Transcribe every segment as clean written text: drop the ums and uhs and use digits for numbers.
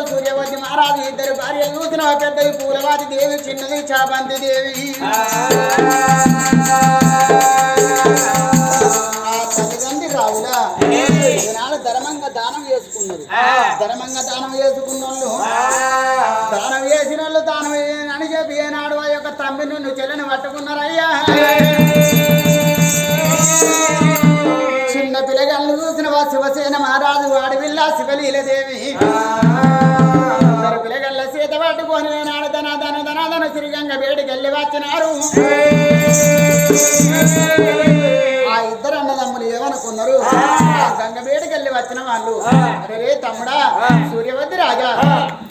చిన్నోడు సూర్యవతి మహారాజు ఇద్దరు భార్యలు చూసిన పెద్దది పూలవాతి దేవి చిన్నది చాబంతి దేవి తల్లిదండ్రి రావులా ఈనాడు ధర్మంగా దానం చేసుకున్నారు ధర్మంగా దానం చేసుకున్న వాళ్ళు దానం చేసిన వాళ్ళు దానం అని చెప్పి ఏనాడు ఆ యొక్క తమ్మి నువ్వు చెల్లని పట్టుకున్నారయ్యా చిన్న పిల్లగాళ్ళు చూసిన శివసేన మహారాజు వాడివిల్ల శివలీలదేవి పిల్లగళ్ళ సీత పట్టుకొని నాడు ధన శ్రీగంగ వేడికి వెళ్ళి వచ్చినారు ఆ ఇద్దరు అన్నదమ్ములు ఏమనుకున్నారు గంగ వేడికి వెళ్ళి వచ్చిన వాళ్ళు అరే తమ్ముడా సూర్యవతి రాజా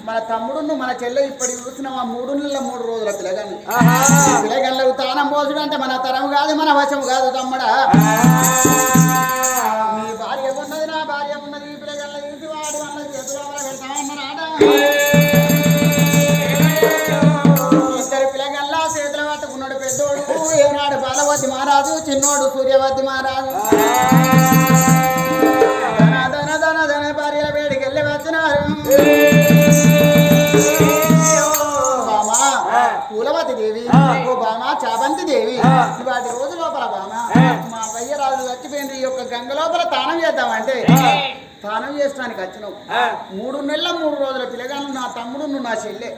మన తమ్ముడు మన చెల్లె ఇప్పటి చూసిన 3 నెలల 3 రోజుల పిల్లగాళ్ళు పిల్లగళ్ళకు తానం పోసుడు అంటే మన తరం కాదు మన వశం కాదు తమ్ముడా నీ భార్య ఉన్నది నా భార్య ఉన్నది ఈ పిల్లగళ్ళ తీసి వాడి వల్ల చేతుల పెడతామన్నారాట ఇద్దరు పిల్లగల్లా చేతులు పట్టుకున్నాడు పెద్దోడు ఏనాడు బాలవతి మహారాజు చిన్నోడు సూర్యవతి మహారాజు ధన భార్యల వేడికి వెళ్ళి వచ్చినారు బామా పూలవతి దేవి ఓ బామా చాబంతి దేవి వాటి రోజు లోపల బామా మా వయ్యరాజు చచ్చిపోయింది ఈ యొక్క గంగ లోపల తానం చేద్దామంటే తానం చేసడానికి వచ్చినావు 3 నెలల 3 రోజుల పిల్లగాళ్ళు నా తమ్ముడు నువ్వు నా చెల్లె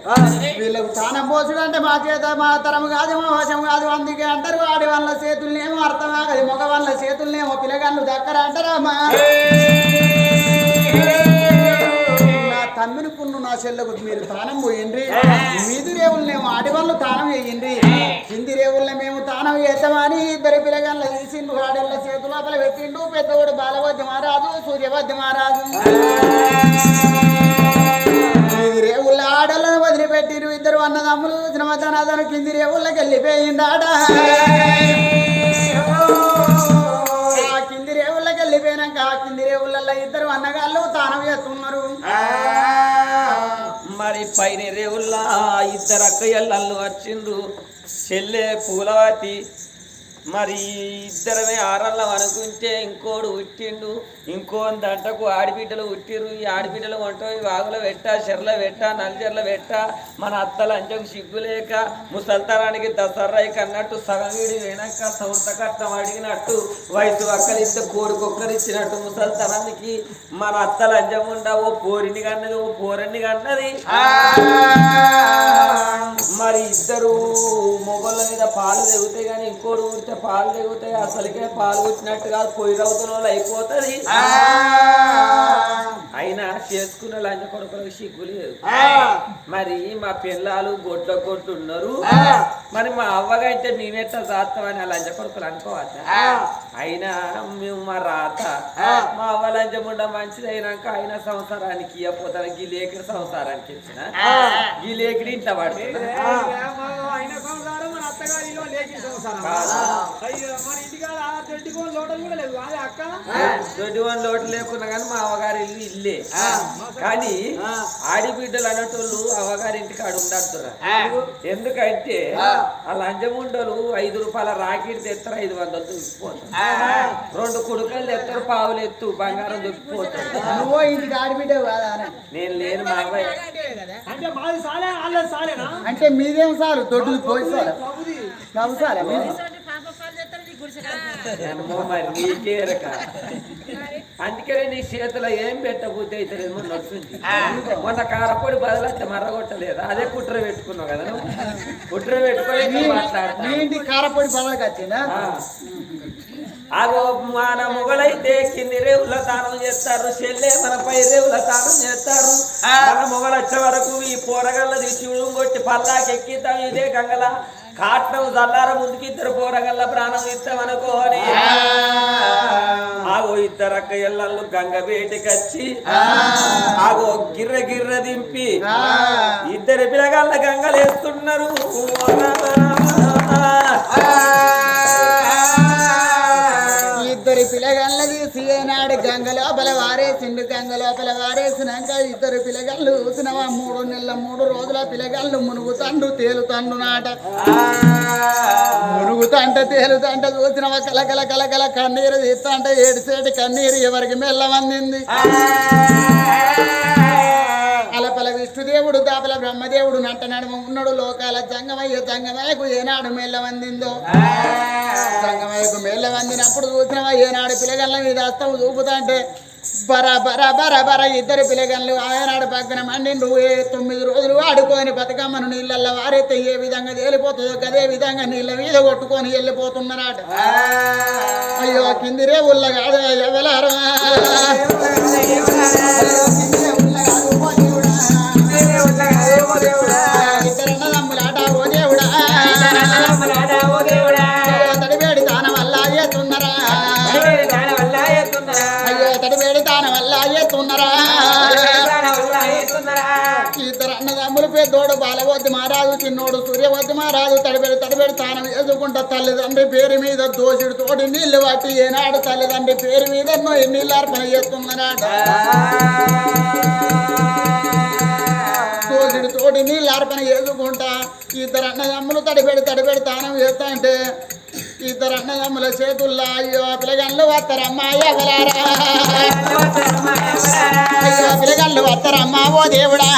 వీళ్ళకు తానం పోసుడు అంటే మా చేత మా తరం కాదు మా వశం కాదు అందుకే అంటారు ఆడి వాళ్ళ చేతులనేమో అర్థం కాదు మగ వాళ్ళ చేతులనేమో పిల్లగాళ్ళు దక్కర అంటారమ్మా నా తమ్మినికున్ను నా చెల్లెకు మీరు తానం పోయిండ్రి మీది రేవులనేమో ఆడి వాళ్ళు తానం చేయండి కింది రేవుల్ని మేము తానం చేద్దామని ఇద్దరు పిల్లగాళ్ళ తీసిండు ఆడళ్ళ చేతు లోపల పెట్టిండు పెద్దవాడు బాలవద్య మహారాజు సూర్యవద్య మహారాజు మీది రేవుల ఆడలను వదిలిపెట్టిరు ఇద్దరు అన్నదమ్ములు శ్రమతనాదను కింది రేవుళ్ళకి వెళ్ళిపోయిండాడ కింది రేవుళ్ళకి వెళ్ళిపోయినాక కింది రేవులలో ఇద్దరు అన్నగాళ్ళు తానం చేస్తున్నారు మరి పైన రేవుల్లా 2 అక్కయ్యళ్ళు వచ్చిండ్రు చెల్లె పూలవతి మరి ఇద్దరమే ఆరల్లం అనుకుంటే ఇంకోడు ఉట్టిండు ఇంకో దంటకు ఆడిబిడ్డలు ఉట్టిరు ఈ ఆడిబిడ్డలు వంట వాగుల పెట్ట చెర్ల పెట్ట నల్చెర్ల పెట్ట మన అత్తల అంచకు సిగ్గులేక ముసల్తనానికి దసర్రాయికి అన్నట్టు సగం వీడి వెనక సౌత కట్టం అడిగినట్టు వయసు అక్కలిస్తే కోడికొక్కరిచ్చినట్టు ముసల్తనానికి మన అత్తల అంజముండా ఓ పోరిని కన్నది ఓ పోరన్ని కన్నది మరి ఇద్దరు మొగళ్ళ మీద పాలు తెగుతాయి కానీ ఇంకోడు ఊరితే పాలు తెగుతాయి అసలుకే పాలు వచ్చినట్టు కాదు పొయ్యి రవుతున్న వాళ్ళు అయిపోతుంది అయినా చేసుకున్న లంచ కొడుకులకు సిగ్గు లేదు మరి మా పిల్లలు గొడ్డున్నారు మరి మా అవ్వగా అయితే మేమెట్లా చేస్తామని ఆ లంచ కొడుకులు అనుకోవద్దా అయినా మేము మా రాత మా అవ్వ లంచం ఉండ మంచిది అయినాక అయినా సంసారానికి ఇవ్వపోతాను ఈ లేఖడి సంసారానికి ఇచ్చిన ఈ లేఖడి ఇంట్లో పడుతున్నా దొడ్డివన్ లోటు లేకున్నా కానీ మా అవ్వగారి ఇల్లు ఇల్లే కానీ ఆడిబిడ్డలు అనేటోళ్ళు అవ్వగారి ఇంటికి ఆడు ఉండడుతురా ఎందుకంటే ఆ లంజముండలు 5 రూపాయల రాకెట్ తెస్తారు 500 దొరికిపోతారు 2 కుడుకలు తెస్తారు పావులు ఎత్తు బంగారం దొరికిపోతారు ఇంటికి ఆడిబిడ్డ నేను లేను మా అవ్వ అంటే మీదేం సార్ దొడ్డు పోయి సార్ మరి నీకేరక అందుకనే నీ చేతిలో ఏం పెట్టకపోతే అయితే నడుస్తుంది మొన్న కారపొడి బదులైతే మర్రగొట్టలేదు అదే కుట్ర పెట్టుకున్నావు కదా కుట్ర పెట్టుకొని మాట్లాడు కారపొడి బదులుకి వచ్చిందా అగో మన మొగలైతే కింది రేవుల తానం చేస్తారు చెల్లె మన పై రేవుల తానం చేస్తారు మన మొగలు వచ్చే వరకు ఈ పోరగల్ల తీసి కొట్టి పల్లాకెక్కితాం ఇదే గంగల కాట్నం చల్లార ముందుకి 2 పోరగల్ల ప్రాణం ఇస్తామనుకోని ఆగో 2 అక్కయ్యళ్ళు గంగ వేటికి వచ్చి ఆగో గిర్ర దింపి 2 పిల్లగాళ్ళ గంగలేస్తున్నారు ఇద్దరు పిల్లగాళ్ళ తీసి ఏనాడు గంగ లోపల వారేసిండు గంగ లోపల వారేసినాక 2 పిల్లగాళ్ళు చూసినవా 3 నెలల 3 రోజుల పిల్లగాళ్ళు మునుగుతండు తేలుతండు నాట మునుగుతంట తేలుతంట చూసినవా కలకల కన్నీరు తీస్తంట ఏడిసేటి కన్నీరు ఎవరికి మెల్లమందింది అలపల దేవుడు దాపల బ్రహ్మదేవుడు నట్ట నడుమ ఉన్నాడు లోకాల జంగమయ్యకు ఏనాడు మేళ్ళ వందిందో జంగమయ్యకు మేళ్ళ వందినప్పుడు చూసినవా ఏనాడు పిల్లగల్ల మీద అస్తవు చూపుతా అంటే బర ఇద్దరు పిల్లగన్లు ఆయనాడు పక్కన మండిండు 9 రోజులు ఆడుకొని బతుకమ్మను నీళ్ళల్లో వారైతే ఏ విధంగా తేలిపోతుందో అదే విధంగా నీళ్ళ మీద కొట్టుకొని వెళ్ళిపోతున్నారట అయ్యో కిందిరే ఉల్ల కాదు ఎవలారా ఇద్దరన్నదమ్ములాట ఓ దేవుడా తడివేడి దానం వల్ల అయ్యేతున్నారా అయ్యో తడివేడి దానం వల్ల అయ్యేస్తున్నారా ఇద్దరు అన్నదమ్ములు పెద్దోడు బాలవద్దు మహారాజు చిన్నోడు సూర్యవద్దు మహారాజు తడిబెడి తానం వేసుకుంటా తల్లిదండ్రి పేరు మీద దోషుడు తోటి నీళ్లు పట్టి ఏనాడు తల్లిదండ్రి పేరు మీద ఎన్నో నీళ్ళు అర్పణ చేస్తున్నారట దోషుడు తోటి నీళ్ళు అర్పణ చేసుకుంటా ఇద్దరు అన్నదమ్ములు తడిబెడి తానం చేస్తా అంటే ఇద్దరు అన్నదమ్ముల చేతుల్లో అయ్యో పిల్లగన్లు వస్తారమ్మా ఎవలారా అయ్యో పిల్లగన్లు వస్తారమ్మా ఓ దేవుడా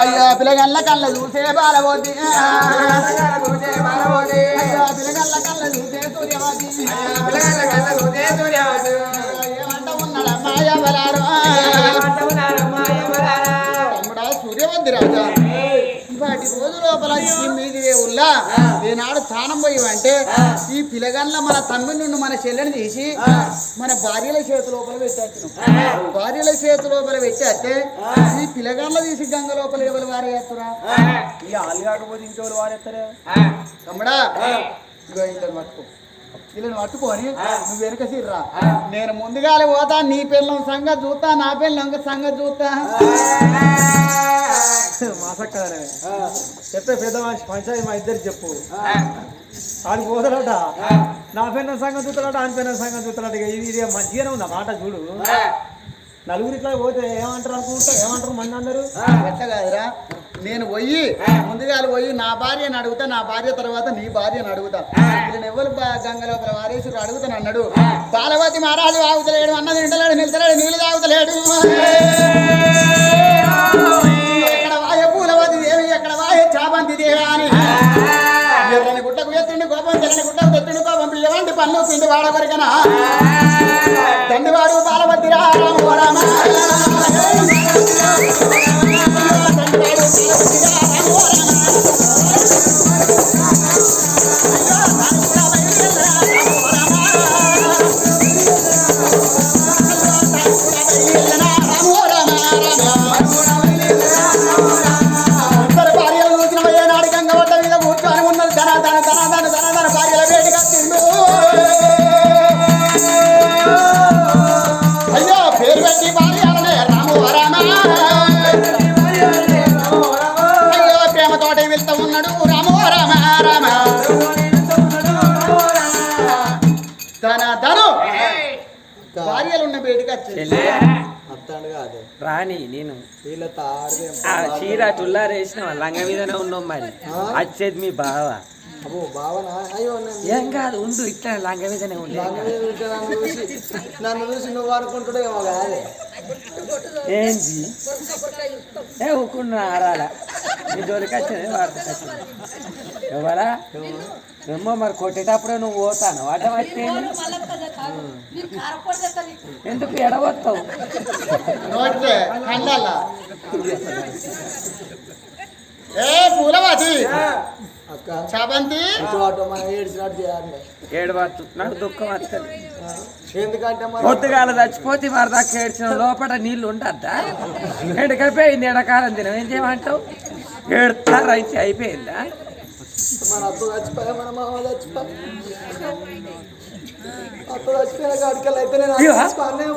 అయ్యో పిల్లగన్ల కళ్ళ చూసే బాలవోతి అయ్యో పిల్లగన్ల కళ్ళ చూసే సూర్యవతి ఏమంట ఉన్నాడమ్మా ఎవలారా తమ్ముడా సూర్యవతి రాజా వాటి రోజు లోపల మీది ఉల్లా ఈనాడు స్థానం పోయివంటే ఈ పిల్లగాన్ల మన తమ్ముడి నుండి మన చెల్లెని తీసి మన భార్యల చేతి లోపల పెట్టేస్తున్నాం భార్యల చేతి లోపల పెట్టేస్తే ఈ పిల్లగాన్ల తీసి గంగ లోపల ఎవరు వారేస్తారా ఈ ఆలు కాకపోతే ఇంకెవరు వారేస్తారా తమ్ముడా ఇద్దరు పట్టుకో వీళ్ళని పట్టుకొని నువ్వు వెనుక సిర్రా నేను ముందుగానే పోతా నీ పిల్లం సంగతి చూస్తా నా పిల్లం సంగతి చూస్తా మాసక్కనే చెప్పే పెద్ద మనిషి పంచాయతీ మా ఇద్దరు చెప్పు ఆడికి పోతాడట నా పెన్న సంగతి చూస్తాడట ఆయన పెన్న సంగతి చూస్తాడట ఇది మంచిగానే ఉంది మాట చూడు నలుగురు ఇట్లా పోతే ఏమంటారు అనుకుంటా ఏమంటారు మంది అందరూ ఎట్ట కాదురా నేను పోయి ముందుగా పోయి నా భార్యను అడుగుతా నా భార్య తర్వాత నీ భార్యను అడుగుతా నేను ఎవరు గంగ లోపల వారేశ్వరుడు అడుగుతాను అన్నాడు బాలవతి మహారాజు ఆగుతలేడు అన్నది నింటలేడు నిలుతలేడు నీళ్ళు తాగుతలేడు ఎక్కడ వాయ పూలవతి దేవి ఎక్కడ వాయ చాబంతి దేవి అని ఎర్రని గుట్టకు ఎత్తిండి కోపం తెల్లని గుట్టకు తెత్తిండి కోపం పిల్లవంటి పనులు పిండి వాడవరికనా తండ్రివాడు బాలవతి రామ భార్యలున్న బయటికి రాణి నేను చీర టుల్లారేసిన లంగ మీదనే ఉన్నాం మరి వచ్చేది మీ బావ ఏం కాదు ఉండు ఇట్లా లంగ మీదనే ఉండు నన్ను చూసి నువ్వు అనుకుంటాడేమో కాదు ఏంటి ఏ ఊకున్నా ఆరాలా నీ జోలికి వచ్చింది వార్త ఎవరా ఏమో మరి కొట్టేటప్పుడే నువ్వు పోతాను వాట వచ్చే ఎందుకు ఎడవస్తావు ఏ పూలవాతి చాబంతి ఏడవచ్చు నాకు దుఃఖం వస్తుంది ఎందుకంటే పొద్దుగాల చచ్చిపోతే మరి దాకా ఏడ్చిన లోపల నీళ్ళు ఉండద్దా ఎండకపోయింది ఎండాకాలం దినం ఏం చేయమంటావు ఏడుతారు అయితే అయిపోయిందా మన అత్త చచ్చిపోయా మన మామ చచ్చిపోయా అత్త చచ్చిపోయిన కాడికల్ అయితే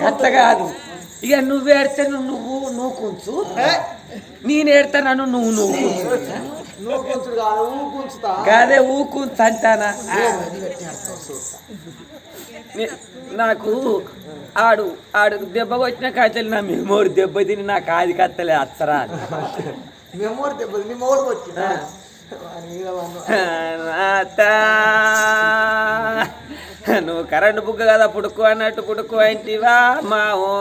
అట్లా కాదు ఇక నువ్వు ఏడితే నువ్వు కొంచు నేను ఏడితే నన్ను నువ్వు కాదే ఊకుంచు అంటానా నాకు ఆడు దెబ్బ కొట్టిన కాచలు నా మెమోరీ దెబ్బ తిని నాకు ఆది కత్తలే అత్తరా మెమోరీ దెబ్బ తిని మోడు వచ్చిందా నువ్వు కరెంటు బుక్ కదా పుడుకు అన్నట్టు పుడుకు అంటివా మావో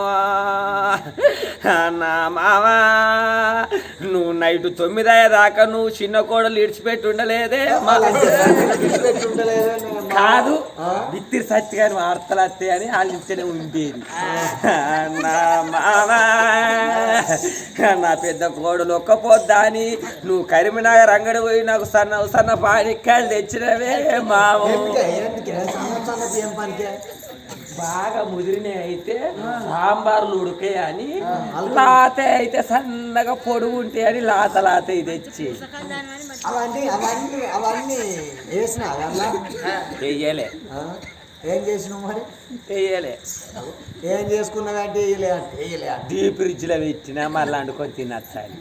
నా మావా నువ్వు నైట్ 9 దాకా నువ్వు చిన్న కోడలు ఇడిచిపెట్టి ఉండలేదే కాదు బిత్తిరి సత్తి కానీ వార్తలు వస్తాయి అని వాళ్ళు ఇస్తేనే ఉండేది నా మావా నా పెద్ద కోడలు ఒక్కపోద్దా అని నువ్వు కరీంనగర్ అంగడి పోయి నాకు సన్న పాడికాయలు తెచ్చినవే మావో బాగా ముదిరినవి అయితే సాంబార్లు ఉడికే అని లాత అయితే సన్నగా పొడుగు ఉంటాయి అని లాత ఇది తెచ్చి వెయ్యలే ఏం చేసినావు మరి వెయ్యలే ఏం చేసుకున్నావంటే డీప్ ఫ్రిడ్జ్ లో పెట్టినా మళ్ళీ వండుకొని తినచ్చాలి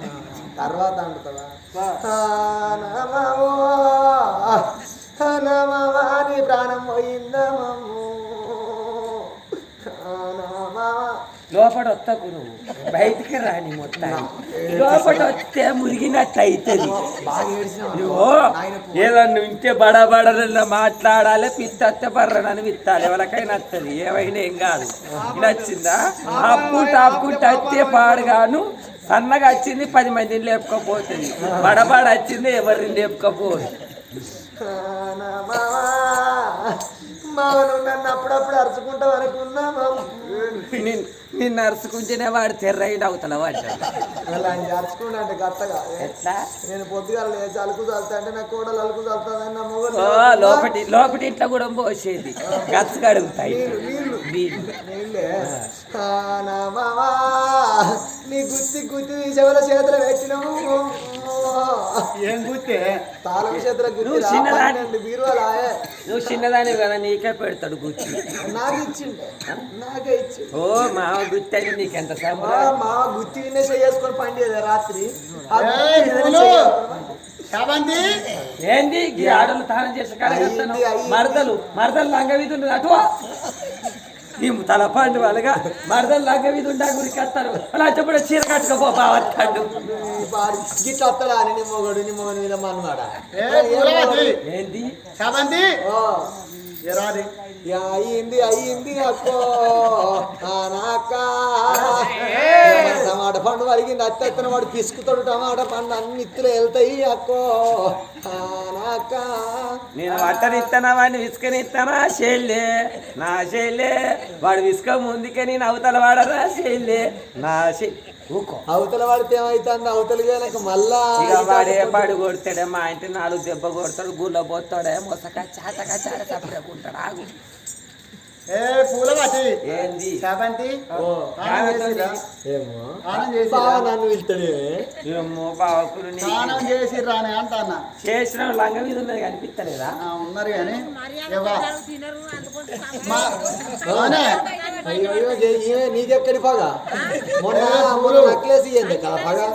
తర్వాత నీ ప్రాణం పోయిందమ్మో లోపల వస్తాకు నువ్వు బయటికి రాని మొత్తం లోపల వస్తే మురిగినట్టు అవుతుంది ఏదన్నా ఇంటే బడబడన్నా మాట్లాడాలి పిత్తే బర్రనని విత్తాలి ఎవరికైనా వస్తుంది ఏమైనా ఏం కాదు నచ్చిందా ఆపుకుంటూ వస్తే పాడుగాను సన్నగా వచ్చింది 10 మందిని లేపుకపోతుంది బడబడ వచ్చింది ఎవరిని లేపుకపోదు నన్ను అప్పుడప్పుడు అరుచుకుంటావు అనుకున్నా నిన్ను అరుచుకుంటేనే వాడు తెర్రైడ్ అవుతాడు వాడు అరుచుకుంటా అంటే గట్టగా ఎట్లా నేను పొద్దుగాల లేచి అలుకు చల్లుతా అంటే నా కోడలు అలుకు చల్లుతాదని నా మొగలు లోపటి ఇంట్లో కూడా పోసేది గచ్చ కడుగుతాయి నీ గుత్తి తీసేవాళ్ళ చేతులు పెట్టినాము ఏం గుర్తే తాళం చేతుల నువ్వు చిన్నదాని కదా నీకే పెడతాడు గుచ్చి నాకు ఇచ్చిండే నాకే ఇచ్చిండు ఓ మా గుత్తి అయితే నీకెంత మా గుత్తి చేసుకొని పండేది రాత్రి ఏంది ఈ ఆడలు తానం చేసే మరదలు లంగ వీధి ఉండదు అటు నీ తల పండు వాళ్ళగా మరదలు లంగ వీధి ఉండా గురికి వస్తారు అలా చెప్పడం చీర కట్టుకోపో బావస్తాడు గిట్లా వస్తాడా అని నిమ్మగడు మీద మనవాడ ఏంది అయ్యింది అక్కో నాక టమాటా పండు వలిగింది అత్తెత్తన వాడు పిసుకుతాడు టమాటా పండు అన్ని ఇత్తులు వెళ్తాయి అక్కో నాక నేను వాటర్ ఇస్తానా వాడిని విసుకని ఇస్తానా షేల్లే నా షేల్లే వాడు విసుక ముందుకే నేను అవతల వాడరా షేల్లే నా అవతల వాడితే ఏమైతుంది అవతల నాకు మళ్ళా వాడే పాడు కొడతాడే మా ఇంటి 4 దెబ్బ కొడతాడు గుళ్ళ పోతాడే మొసక చాటగా చాట చప్పుకుంటాడు ఆగు ఏ పూలవాటి ఏంది శాబంతి నన్ను వెళ్తాడే ఏమో బావకులు స్నానం చేసి రాని అంటా చేసిన లంగ మీద ఉన్నది కనిపిస్తలేదా ఉన్నారు కానీ నీకెక్కడి పగా మొన్న నక్లేసి పగా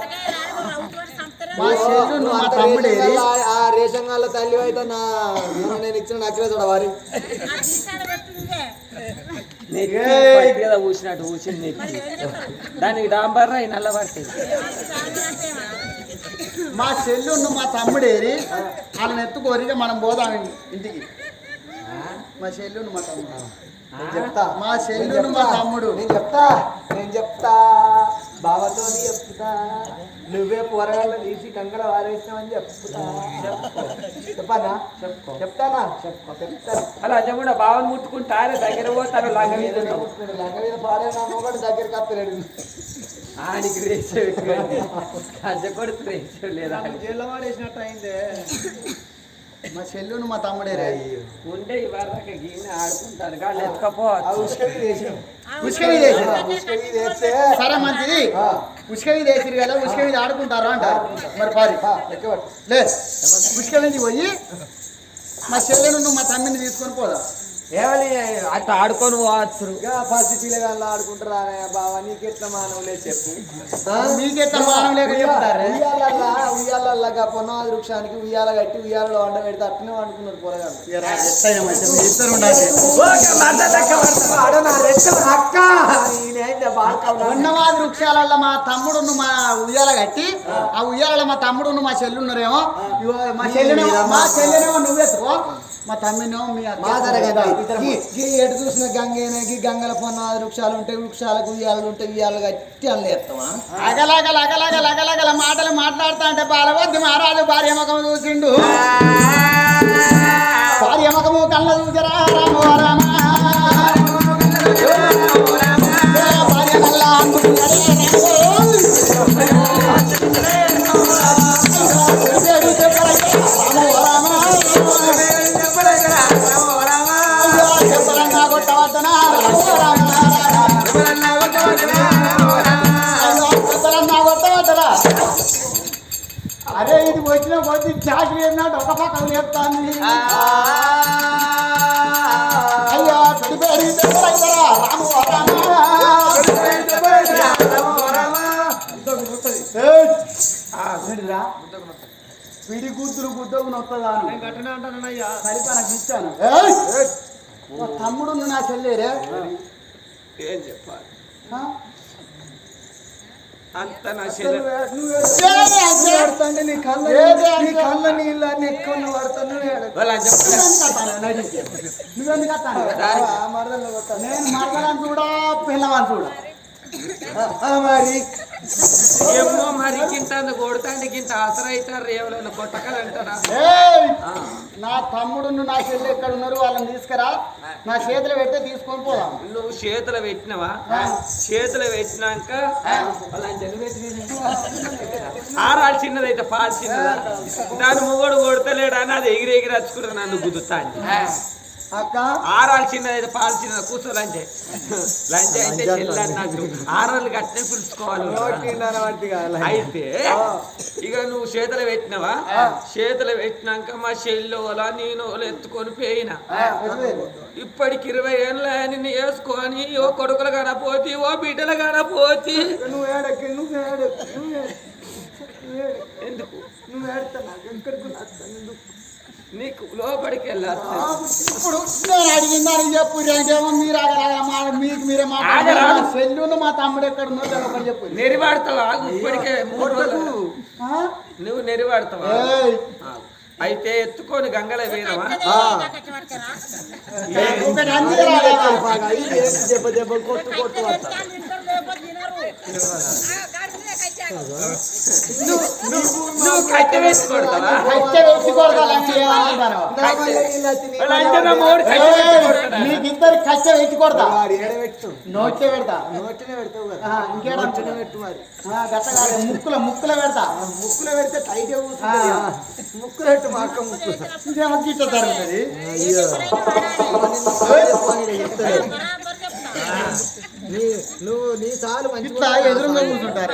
ఆ రేషన్ వాళ్ళ తల్లి అయితే నేను ఇచ్చిన నక్లేస్ వారి ఊసినట్టు ఊసింది దానికి డాంబర్ అయి నల్ల పడుతుంది మా చెల్లును మా తమ్ముడేరి వాళ్ళని ఎత్తుకోరిగా మనం పోదాం ఇంటికి మా చెల్లును మా తమ్ముడు మా చెల్లును మా తమ్ముడు నేను చెప్తా బావతో చెప్తా నువ్వే పోరగాళ్ళు తీసి కంగడ వారేస్తామని చెప్పనా చెప్తానా చెప్తా అలా చెప్పుడా బావని ముట్టుకుంటారే దగ్గర పోతారు లంగ మీద పాడే నా మొగడు దగ్గరికి వస్తలేడు ఆడికి రేసే కొడుకు రేసే లేదా జైల్లో వాడేసినట్టు అయిందే మా చెల్లును మా తమ్ముడే ఉండే ఇవాళ గీని ఆడుకుంటారు కానీ ఎత్తుకపోవచ్చు సరే మంచిది ఉసుక మీద వేసిరు కదా ఉసుక మీద ఆడుకుంటారు అంటారు మరి పారి లే ఉసుక మీద పోయి మా చెల్లెను మా తమ్మిని తీసుకొని పోదా ఏమని అట్లా ఆడుకొని పోవచ్చు పసి పిల్లగాళ్ళు ఆడుకుంటారా బావా నీకెట్లా మానవులే చెప్పు మీకెట్లా మానవ లేక చెప్తారు ఉయ్యాలగా పొన్నవాది వృక్షానికి ఉయ్యాల కట్టి ఉయ్యాలలో వంట పెడితే అట్లనే వండుకున్నారు పొరగాళ్ళు ఇద్దరు ఉండాలి అక్క ఉన్నవాది వృక్షాలలో మా తమ్ముడును మా ఉయ్యాల కట్టి ఆ ఉయ్యాల మా తమ్ముడును మా చెల్లున్నారేమో ఇగో మా చెల్లెనేమో నువ్వెత్తుకో మా తమ్మినేమో మీ ఎటు చూసిన గంగేనకి గంగల పొన్న వృక్షాలు ఉంటాయి వృక్షాలకు ఉయ్యాలు ఉంటాయి ఉయ్యాలు కట్టి అల్లు ఎత్తావా అగలగల మాటలు మాట్లాడుతా అంటే బాలవద్దు మహారాజు భార్య ముఖం చూసిండు భార్య ముఖము కళ్ళ చూసరా రామ రామ భార్య నల్ల అరే ఇది వచ్చిన కొద్ది చాకరీ ఏంటంటే ఒక పక్కన చెప్తాను అయ్యా పిడి కూతురు గుద్దకు నొత్తదా సరిపా నాకు ఇచ్చాను తమ్ముడు నా చెల్లేరే ఏం చెప్పాలి అంత నా పడుతుంటే నీ కళ్ళ నీళ్ళు అన్ని ఎక్కువ పడుతుంది నువ్వెందుకు నేను మరదలని చూడా పిల్లవాని చూడా మరి ఏమో మరి గింత కొడతాండి గింత ఆసరైతారు ఏమైనా కొట్టకలంటారా నా తమ్ముడు నా చెల్లి ఎక్కడ ఉన్నారు వాళ్ళని తీసుకురా నా చేతులు పెడితే తీసుకొని పోదాం నువ్వు చేతులు పెట్టినవా చేతులు పెట్టినాక ఆరాలు చిన్నదైతే పాలు చిన్నదా దాని మొగడు కొడతలేడా అని అది ఎగిరి ఎగిరి వచ్చుకుంటా నన్ను గుద్దుతాను అక్క ఆరాలు చిన్నదైతే పాలు చిన్నది కూర్చో లంచే లంచే అయితే చెల్లి అన్నట్టు ఆరాలు కట్టే పిలుచుకోవాలి అయితే ఇక నువ్వు చేతులు పెట్టినవా చేతులు పెట్టినాక మా చెల్లోలా నేను ఎత్తుకొని పోయినా ఇప్పటికి 20 ఏళ్ళ నిన్ను వేసుకొని ఓ కొడుకులు కానపోతి ఓ బిడ్డలు కానపోతి నువ్వు ఏడకి ఎందుకు నువ్వు ఏడతా ఎక్కడికి నీకు లోపలికి వెళ్ళాలి ఇప్పుడు నేను అడిగిందని చెప్పు ఏంటేమో మీరు మీకు మీరే మాట్లాడారు సెల్లును మా తమ్ముడు ఎక్కడ ఉన్నదో ఒకటి చెప్పు నెరివాడతావా ఇప్పటికే 3 రోజులు నువ్వు నెరివాడతావా అయితే ఎత్తుకొని గంగల వేయడమా నువ్వు కట్టె వేసి కొడతావా మీకిద్దరు కట్టె వేసి కొడతా నోట్లే పెడతా ఇంకేడా ముక్కుల పెడతా ముక్కులో పెడితే టైట్ ముక్కులు పెట్టు మా అక్క ముక్కు గిట్ట జరుగుతుంది నువ్వు నీ సార్లు ఇట్లా ఎదురుగా కూర్చుంటారు